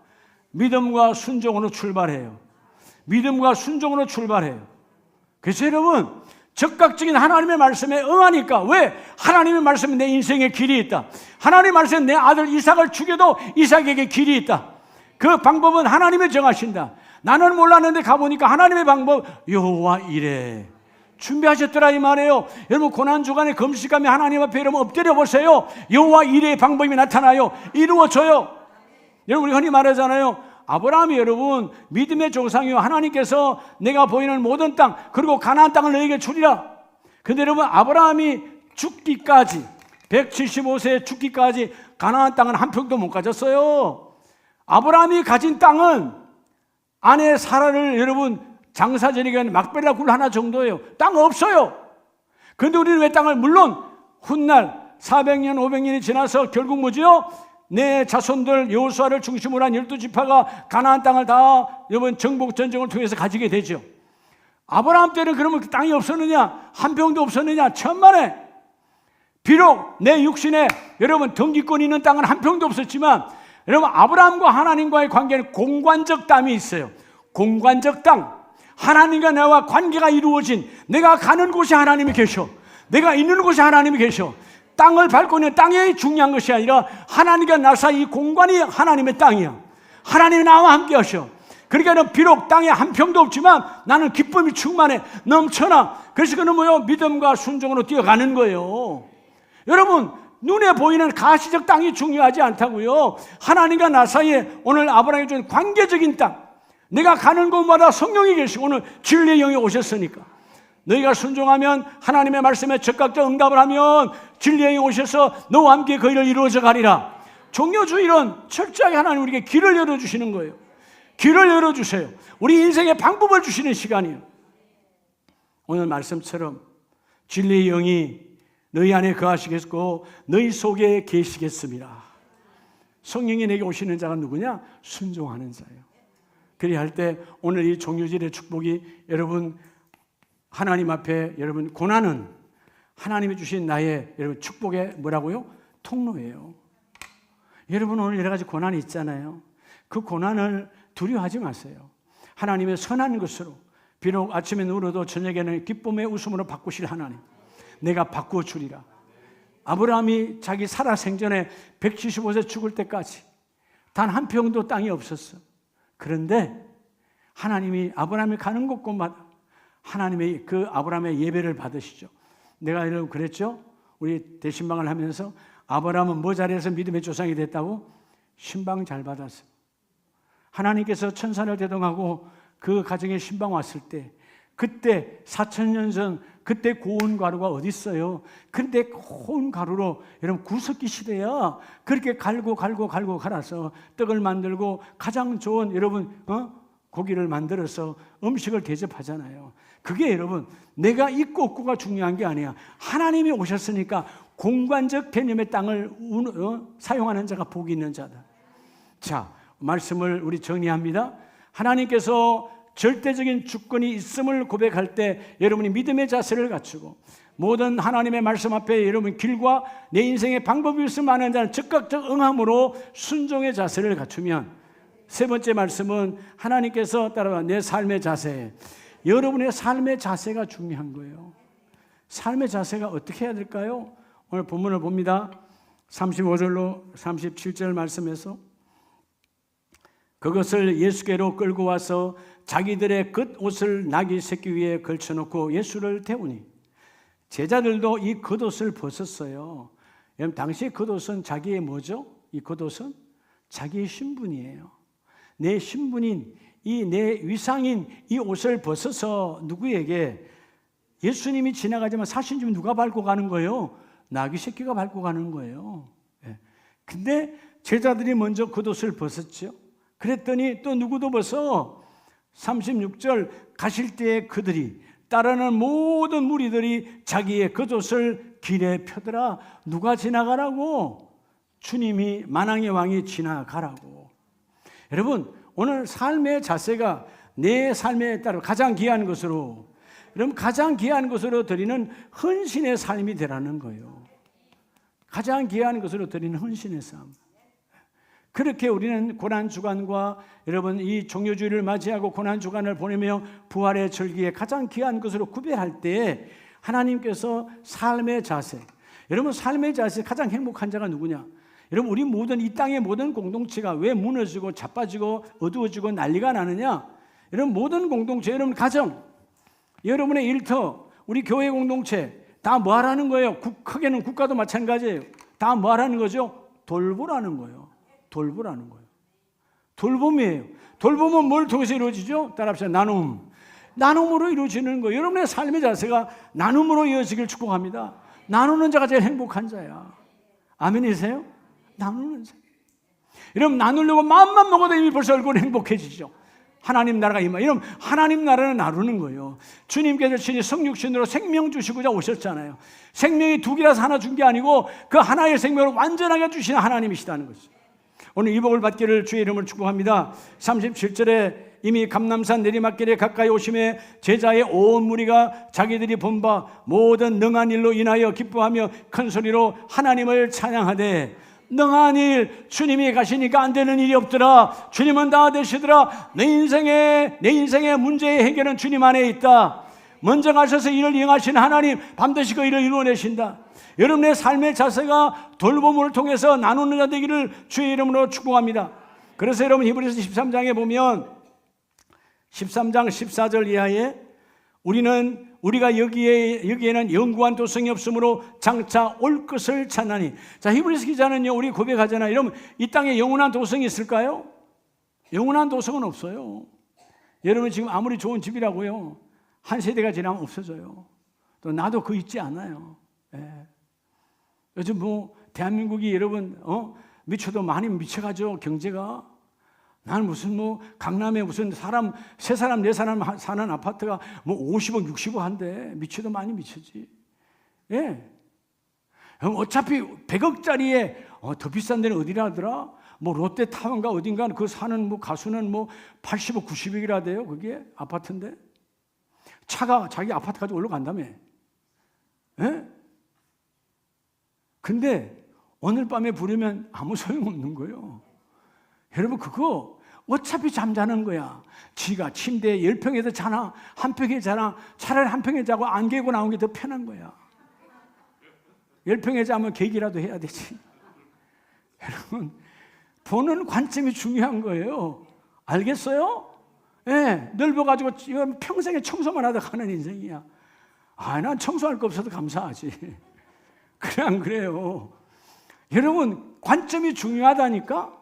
믿음과 순종으로 출발해요. 믿음과 순종으로 출발해요. 그래서 여러분 적극적인 하나님의 말씀에 응하니까 왜? 하나님의 말씀에 내 인생에 길이 있다. 하나님의 말씀에 내 아들 이삭을 죽여도 이삭에게 길이 있다. 그 방법은 하나님이 정하신다. 나는 몰랐는데 가보니까 하나님의 방법 여호와 이래 준비하셨더라 이 말이에요. 여러분 고난주간에 금식하며 하나님 앞에 여러분 엎드려 보세요. 여호와 이래의 방법이 나타나요. 이루어져요. 여러분 우리 흔히 말하잖아요. 아브라함이 여러분 믿음의 조상이요 하나님께서 내가 보이는 모든 땅 그리고 가나안 땅을 너에게 주리라. 근데 여러분 아브라함이 죽기까지 175세 죽기까지 가나안 땅은 한 평도 못 가졌어요. 아브라함이 가진 땅은 아내 사라를 여러분 장사절이가 막벨라 굴 하나 정도예요. 땅 없어요. 그런데 우리는 왜 땅을 물론 훗날 400년 500년이 지나서 결국 뭐지요? 내 자손들 여호수아를 중심으로 한 12지파가 가나안 땅을 다 여러분 정복 전쟁을 통해서 가지게 되죠. 아브라함 때는 그러면 그 땅이 없었느냐? 한 평도 없었느냐? 천만에. 비록 내 육신에 여러분 등기권 있는 땅은 한 평도 없었지만 여러분 아브라함과 하나님과의 관계는 공관적 땅이 있어요. 공관적 땅. 하나님과 나와 관계가 이루어진 내가 가는 곳에 하나님이 계셔. 내가 있는 곳에 하나님이 계셔. 땅을 밟고 있는 땅이 중요한 것이 아니라 하나님과 나 사이 이 공간이 하나님의 땅이야. 하나님이 나와 함께 하셔. 그러니까 비록 땅에 한 평도 없지만 나는 기쁨이 충만해, 넘쳐나. 그래서 그는 뭐요? 믿음과 순종으로 뛰어가는 거예요. 여러분, 눈에 보이는 가시적 땅이 중요하지 않다고요. 하나님과 나 사이에 오늘 아브라함이 준 관계적인 땅, 내가 가는 곳마다 성령이 계시고 오늘 진리의 영이 오셨으니까 너희가 순종하면, 하나님의 말씀에 적극적 응답을 하면 진리의 영이 오셔서 너와 함께 그 일을 이루어져 가리라. 종료주일은 철저하게 하나님 우리에게 길을 열어주시는 거예요. 길을 열어주세요. 우리 인생의 방법을 주시는 시간이에요. 오늘 말씀처럼 진리의 영이 너희 안에 거하시겠고 너희 속에 계시겠습니다. 성령이 내게 오시는 자가 누구냐? 순종하는 자예요. 그리 할 때 오늘 이 종료절의 축복이 여러분 하나님 앞에, 여러분 고난은 하나님이 주신 나의 여러분 축복의 뭐라고요? 통로예요. 여러분 오늘 여러 가지 고난이 있잖아요. 그 고난을 두려워하지 마세요. 하나님의 선한 것으로, 비록 아침에 울어도 저녁에는 기쁨의 웃음으로 바꾸실 하나님, 내가 바꾸어 주리라. 아브라함이 자기 살아 생전에 175세 죽을 때까지 단 한 평도 땅이 없었어. 그런데 하나님이 아브라함이 가는 곳곳마다 하나님의 그 아브라함의 예배를 받으시죠. 내가 이러고 그랬죠. 우리 대신방을 하면서 아브라함은 뭐 잘해서 믿음의 조상이 됐다고? 신방 잘 받았어. 하나님께서 천산을 대동하고 그 가정에 신방 왔을 때, 그때 4,000년 전 그때 고운 가루가 어디 있어요? 그런데 고운 가루로 여러분 구석기 시대야 그렇게 갈고 갈아서 떡을 만들고 가장 좋은 여러분 고기를 만들어서 음식을 대접하잖아요. 그게 여러분 내가 있고 없고가 중요한 게 아니야. 하나님이 오셨으니까 공간적 개념의 땅을 사용하는 자가 복이 있는 자다. 자, 말씀을 우리 정리합니다. 하나님께서 절대적인 주권이 있음을 고백할 때 여러분이 믿음의 자세를 갖추고 모든 하나님의 말씀 앞에 여러분 길과 내 인생의 방법이 있을 만한 자는 즉각적 응함으로 순종의 자세를 갖추면, 세 번째 말씀은 하나님께서 따라와 내 삶의 자세. 여러분의 삶의 자세가 중요한 거예요. 삶의 자세가 어떻게 해야 될까요? 오늘 본문을 봅니다. 35절로 37절 말씀에서 그것을 예수께로 끌고 와서 자기들의 겉옷을 나귀 새끼 위에 걸쳐놓고 예수를 태우니 제자들도 이 겉옷을 벗었어요. 여러분 당시 겉옷은 자기의 뭐죠? 이 겉옷은 자기의 신분이에요. 내 신분인 이 내 위상인 이 옷을 벗어서 누구에게? 예수님이 지나가지만 사신 좀 누가 밟고 가는 거예요? 나귀 새끼가 밟고 가는 거예요. 근데 제자들이 먼저 겉옷을 벗었죠. 그랬더니 또 누구도 벗어? 36절 가실 때에 그들이 따르는 모든 무리들이 자기의 겉옷을 길에 펴더라. 누가 지나가라고? 주님이 만왕의 왕이 지나가라고. 여러분 오늘 삶의 자세가 내 삶에 따라 가장 귀한 것으로, 여러분 가장 귀한 것으로 드리는 헌신의 삶이 되라는 거예요. 가장 귀한 것으로 드리는 헌신의 삶. 그렇게 우리는 고난주간과 여러분 이 종료주일을 맞이하고 고난주간을 보내며 부활의 절기에 가장 귀한 것으로 구별할 때 하나님께서 삶의 자세, 여러분 삶의 자세 가장 행복한 자가 누구냐? 여러분 우리 모든 이 땅의 모든 공동체가 왜 무너지고 자빠지고 어두워지고 난리가 나느냐? 여러분 모든 공동체, 여러분 가정, 여러분의 일터, 우리 교회 공동체 다 뭐 하라는 거예요? 크게는 국가도 마찬가지예요. 다 뭐 하라는 거죠? 돌보라는 거예요. 돌보라는 거예요. 돌봄이에요. 돌봄은 뭘 통해서 이루어지죠? 따라합시다. 나눔. 나눔으로 이루어지는 거예요. 여러분의 삶의 자세가 나눔으로 이어지길 축복합니다. 나누는 자가 제일 행복한 자야. 아멘이세요? 나누는 자. 여러분 나누려고 마음만 먹어도 이미 벌써 얼굴은 행복해지죠. 하나님 나라가 임하. 여러분 하나님 나라는 나누는 거예요. 주님께서 친히 성육신으로 생명 주시고자 오셨잖아요. 생명이 두 개라서 하나 준 게 아니고 그 하나의 생명을 완전하게 주시는 하나님이시다는 거죠. 오늘 이 복을 받기를 주의 이름으로 축복합니다. 37절에 이미 감람산 내리막길에 가까이 오심에 제자의 온 무리가 자기들이 본 바 모든 능한 일로 인하여 기뻐하며 큰 소리로 하나님을 찬양하되, 능한 일, 주님이 가시니까 안 되는 일이 없더라. 주님은 다 되시더라. 내 인생의 문제의 해결은 주님 안에 있다. 먼저 가셔서 일을 이행하시는 하나님 반드시 그 일을 이루어내신다. 여러분의 삶의 자세가 돌봄을 통해서 나누는 자 되기를 주의 이름으로 축복합니다. 그래서 여러분 히브리서 13장에 보면 13장 14절 이하에 우리가 여기에는 영구한 도성이 없으므로 장차 올 것을 찾나니. 자, 히브리서 기자는요, 우리 고백하잖아요. 여러분, 이 땅에 영원한 도성이 있을까요? 영원한 도성은 없어요. 여러분, 지금 아무리 좋은 집이라고요, 한 세대가 지나면 없어져요. 또 나도 그 있지 않아요. 예. 요즘 대한민국이 여러분, 미쳐도 많이 미쳐가죠, 경제가. 나는 무슨 강남에 무슨 세 사람, 네 사람 사는 아파트가 50억, 60억 한데 미쳐도 많이 미쳐지. 예. 어차피 100억짜리에 더 비싼 데는 어디라 하더라? 롯데타운가 어딘가 그 사는 가수는 80억, 90억이라대요. 그게 아파트인데. 차가 자기 아파트까지 올라간다며. 예? 근데 오늘 밤에 부르면 아무 소용없는 거예요. 여러분, 그거 어차피 잠자는 거야. 지가 침대에 10평에서 자나 한 평에 자나, 차라리 한 평에 자고 안 개고 나온 게 더 편한 거야. 10평에 자면 계기라도 해야 되지. 여러분, 보는 관점이 중요한 거예요. 알겠어요? 예, 넓어가지고 이건 평생에 청소만 하다 가는 인생이야. 난 청소할 거 없어도 감사하지. 그래, 안 그래요? 여러분, 관점이 중요하다니까?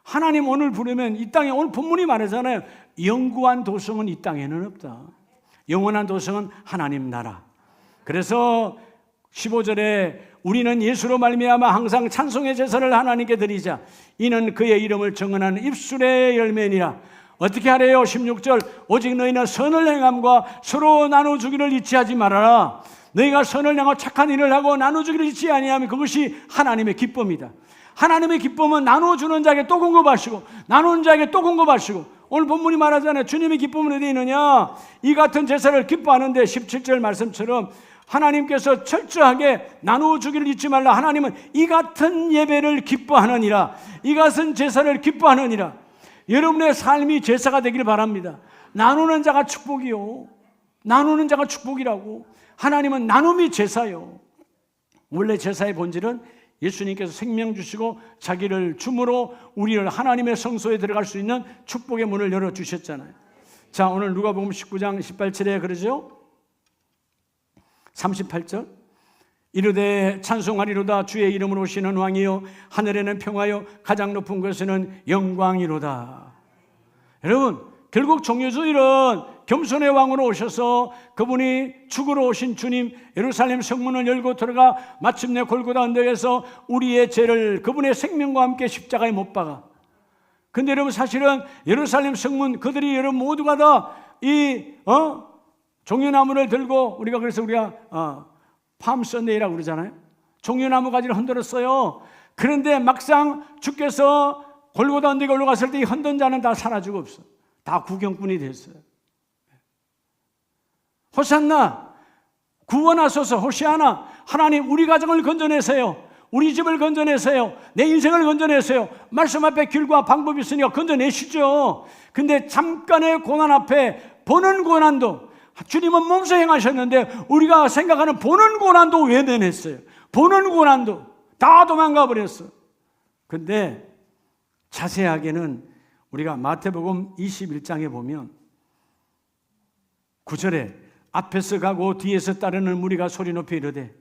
하나님 오늘 부르면 이 땅에, 오늘 본문이 말하잖아요. 영구한 도성은 이 땅에는 없다. 영원한 도성은 하나님 나라. 그래서 15절에 우리는 예수로 말미암아 항상 찬송의 제사를 하나님께 드리자. 이는 그의 이름을 정언하는 입술의 열매니라. 어떻게 하래요? 16절, 오직 너희는 선을 행함과 서로 나눠주기를 잊지 하지 말아라. 너희가 선을 행하고 착한 일을 하고 나눠주기를 잊지 아니하면 그것이 하나님의 기쁨이다. 하나님의 기쁨은 나눠주는 자에게 또 공급하시고 나누는 자에게 또 공급하시고. 오늘 본문이 말하잖아요. 주님의 기쁨은 어디 있느냐? 이 같은 제사를 기뻐하는데 17절 말씀처럼 하나님께서 철저하게 나누어주기를 잊지 말라. 하나님은 이 같은 예배를 기뻐하느니라. 이 같은 제사를 기뻐하느니라. 여러분의 삶이 제사가 되기를 바랍니다. 나누는 자가 축복이요. 나누는 자가 축복이라고. 하나님은 나눔이 제사요. 원래 제사의 본질은 예수님께서 생명 주시고 자기를 줌으로 우리를 하나님의 성소에 들어갈 수 있는 축복의 문을 열어주셨잖아요. 자, 오늘 누가복음 19장 18절에 그러죠. 38절, 이르되 찬송하리로다. 주의 이름으로 오시는 왕이요 하늘에는 평화요 가장 높은 곳에는 영광이로다. 여러분, 결국 종려주일은 겸손의 왕으로 오셔서 그분이 죽으러 오신 주님, 예루살렘 성문을 열고 들어가 마침내 골고다 언덕에서 우리의 죄를 그분의 생명과 함께 십자가에 못 박아. 근데 여러분, 사실은 예루살렘 성문, 그들이 여러분 모두가 다 종려나무를 들고, 그래서 우리가 팜 선데이라고 그러잖아요. 종려나무 가지를 흔들었어요. 그런데 막상 주께서 골고다 언덕에 올라갔을 때 이 흔든 자는 다 사라지고 없어. 다 구경꾼이 됐어요. 호산나, 구원하소서. 호시아나, 하나님 우리 가정을 건져내세요. 우리 집을 건져내세요. 내 인생을 건져내세요. 말씀 앞에 길과 방법이 있으니까 건져내시죠. 근데 잠깐의 고난 앞에 보는 고난도, 주님은 몸소 행하셨는데 우리가 생각하는 보는 고난도 외면했어요. 보는 고난도 다 도망가 버렸어. 근데 자세하게는 우리가 마태복음 21장에 보면 9절에 앞에서 가고 뒤에서 따르는 무리가 소리 높이 이르되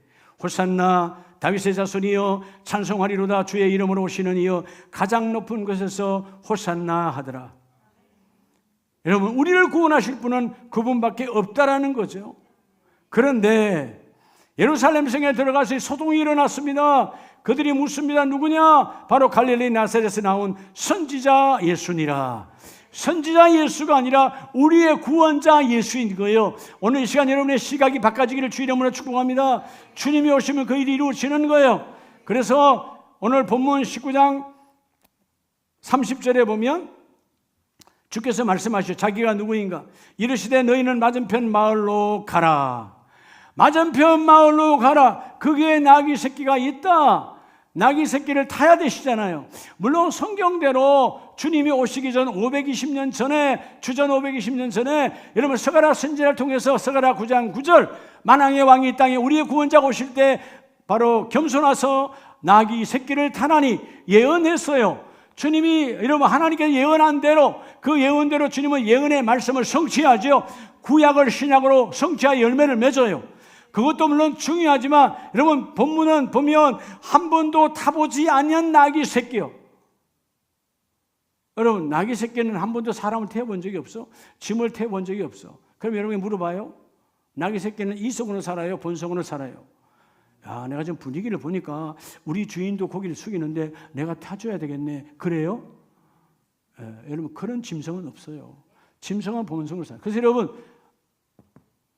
호산나 다윗의 자손이여 찬송하리로다. 주의 이름으로 오시는 이여 가장 높은 곳에서 호산나 하더라. 여러분, 우리를 구원하실 분은 그분밖에 없다라는 거죠. 그런데 예루살렘 성에 들어가서 소동이 일어났습니다. 그들이 묻습니다. 누구냐? 바로 갈릴리 나사렛에서 나온 선지자 예수니라. 선지자 예수가 아니라 우리의 구원자 예수인 거예요. 오늘 이 시간 여러분의 시각이 바꿔지기를 주 이름으로 축복합니다. 주님이 오시면 그 일이 이루어지는 거예요. 그래서 오늘 본문 19장 30절에 보면 주께서 말씀하시죠. 자기가 누구인가? 이르시되 너희는 맞은편 마을로 가라. 맞은편 마을로 가라. 거기에 나귀 새끼가 있다. 나귀 새끼를 타야 되시잖아요. 물론 성경대로 주님이 오시기 전 520년 전에, 주전 520년 전에 여러분 스가랴 선지자를 통해서 스가랴 9장 9절 만왕의 왕이 이 땅에 우리의 구원자가 오실 때 바로 겸손하서 나귀 새끼를 타나니 예언했어요. 주님이 여러분 하나님께서 예언한 대로 그 예언대로 주님은 예언의 말씀을 성취하죠. 구약을 신약으로 성취하여 열매를 맺어요. 그것도 물론 중요하지만 여러분 본문은 보면 한 번도 타보지 아니한 나귀 새끼요. 여러분 나귀 새끼는 한 번도 사람을 태워본 적이 없어? 짐을 태워본 적이 없어. 그럼 여러분이 물어봐요. 나귀 새끼는 이성으로 살아요? 본성으로 살아요? 야, 내가 지금 분위기를 보니까 우리 주인도 고기를 숙이는데 내가 타줘야 되겠네. 그래요? 여러분 그런 짐승은 없어요. 짐승은 본성으로 살아요. 그래서 여러분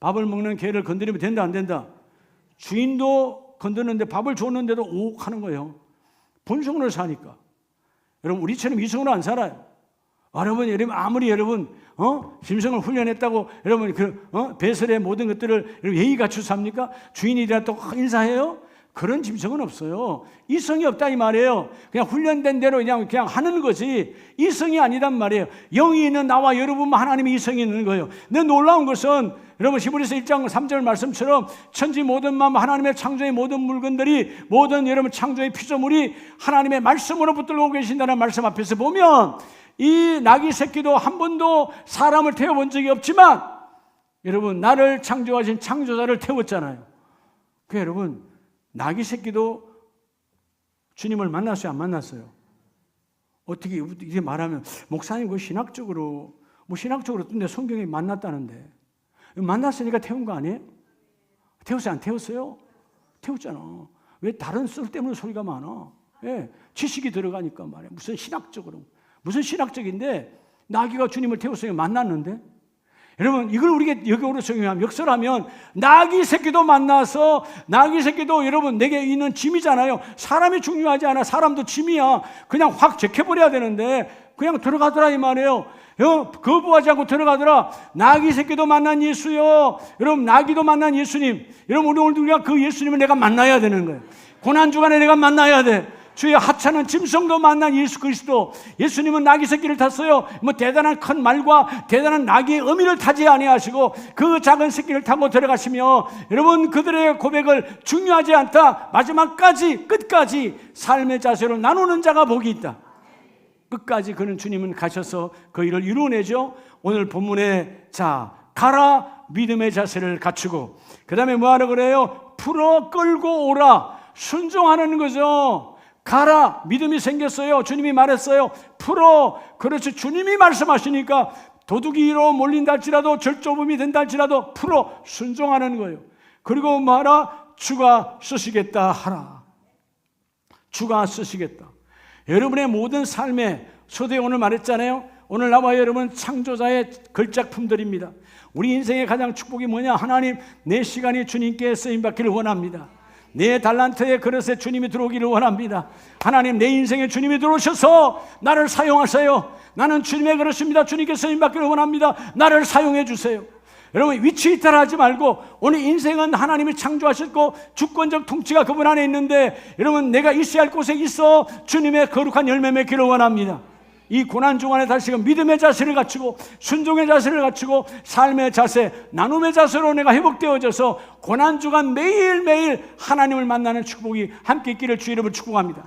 밥을 먹는 개를 건드리면 된다 안 된다? 주인도 건드는데 밥을 줬는데도 옥 하는 거예요. 본성으로 사니까. 여러분 우리처럼 이성으로 안 살아요. 여러분 아무리 여러분 짐승을 훈련했다고 여러분 배설의 모든 것들을 예의 갖추어 삽니까? 주인이라 또 인사해요? 그런 짐승은 없어요. 이성이 없다 이 말이에요. 그냥 훈련된 대로 그냥 하는 거지 이성이 아니란 말이에요. 영이 있는 나와 여러분만 하나님의 이성이 있는 거예요. 근데 놀라운 것은 여러분 히브리서 1장 3절 말씀처럼 천지 모든 만 하나님의 창조의 모든 물건들이 모든 여러분 창조의 피조물이 하나님의 말씀으로 붙들고 계신다는 말씀 앞에서 보면 이 나귀 새끼도 한 번도 사람을 태워본 적이 없지만 여러분 나를 창조하신 창조자를 태웠잖아요. 그 여러분 나귀 새끼도 주님을 만났어요? 안 만났어요? 어떻게 이렇게 말하면 목사님 그 신학적으로 근데 성경에 만났다는데 만났으니까 태운 거 아니에요? 태웠어요? 안 태웠어요? 태웠잖아. 왜 다른 쓸데없는 소리가 많아? 예, 지식이 들어가니까 말이야. 무슨 신학적인데 나귀가 주님을 태웠어요. 만났는데 여러분 이걸 우리가 역으로 적용하면 역설하면 나귀 새끼도 만나서 나귀 새끼도 여러분 내게 있는 짐이잖아요. 사람이 중요하지 않아. 사람도 짐이야. 그냥 확 제껴버려야 되는데 그냥 들어가더라 이 말이에요. 거부하지 않고 들어가더라. 나귀 새끼도 만난 예수요. 여러분 나귀도 만난 예수님. 여러분 오늘 우리가 그 예수님을 내가 만나야 되는 거예요. 고난주간에 내가 만나야 돼. 주의 하찮은 짐승도 만난 예수 그리스도. 예수님은 나귀 새끼를 탔어요. 대단한 큰 말과 대단한 나귀의 어미를 타지 아니하시고 그 작은 새끼를 타고 들어가시며 여러분 그들의 고백을 중요하지 않다. 마지막까지 끝까지 삶의 자세로 나누는 자가 복이 있다. 끝까지 그는 주님은 가셔서 그 일을 이루어내죠. 오늘 본문에 가라 믿음의 자세를 갖추고 그 다음에 뭐하라 그래요? 풀어 끌고 오라. 순종하는 거죠. 가라 믿음이 생겼어요. 주님이 말했어요. 풀어. 그렇지 주님이 말씀하시니까 도둑이로 몰린다 할지라도 절조범이 된다 할지라도 풀어 순종하는 거예요. 그리고 뭐하라? 주가 쓰시겠다 하라. 주가 쓰시겠다. 여러분의 모든 삶에 초대 오늘 말했잖아요. 오늘 나와 여러분 창조자의 걸작품들입니다. 우리 인생의 가장 축복이 뭐냐? 하나님 내 시간이 주님께 쓰임받기를 원합니다. 내 달란트의 그릇에 주님이 들어오기를 원합니다. 하나님 내 인생에 주님이 들어오셔서 나를 사용하세요. 나는 주님의 그릇입니다. 주님께 쓰임받기를 원합니다. 나를 사용해 주세요. 여러분 위치 이탈하지 말고 오늘 인생은 하나님이 창조하셨고 주권적 통치가 그분 안에 있는데 여러분 내가 있어야 할 곳에 있어 주님의 거룩한 열매 맺기를 원합니다. 이 고난중간에 다시금 믿음의 자세를 갖추고 순종의 자세를 갖추고 삶의 자세, 나눔의 자세로 내가 회복되어져서 고난중간 매일매일 하나님을 만나는 축복이 함께 있기를 주의 이름으로 축복합니다.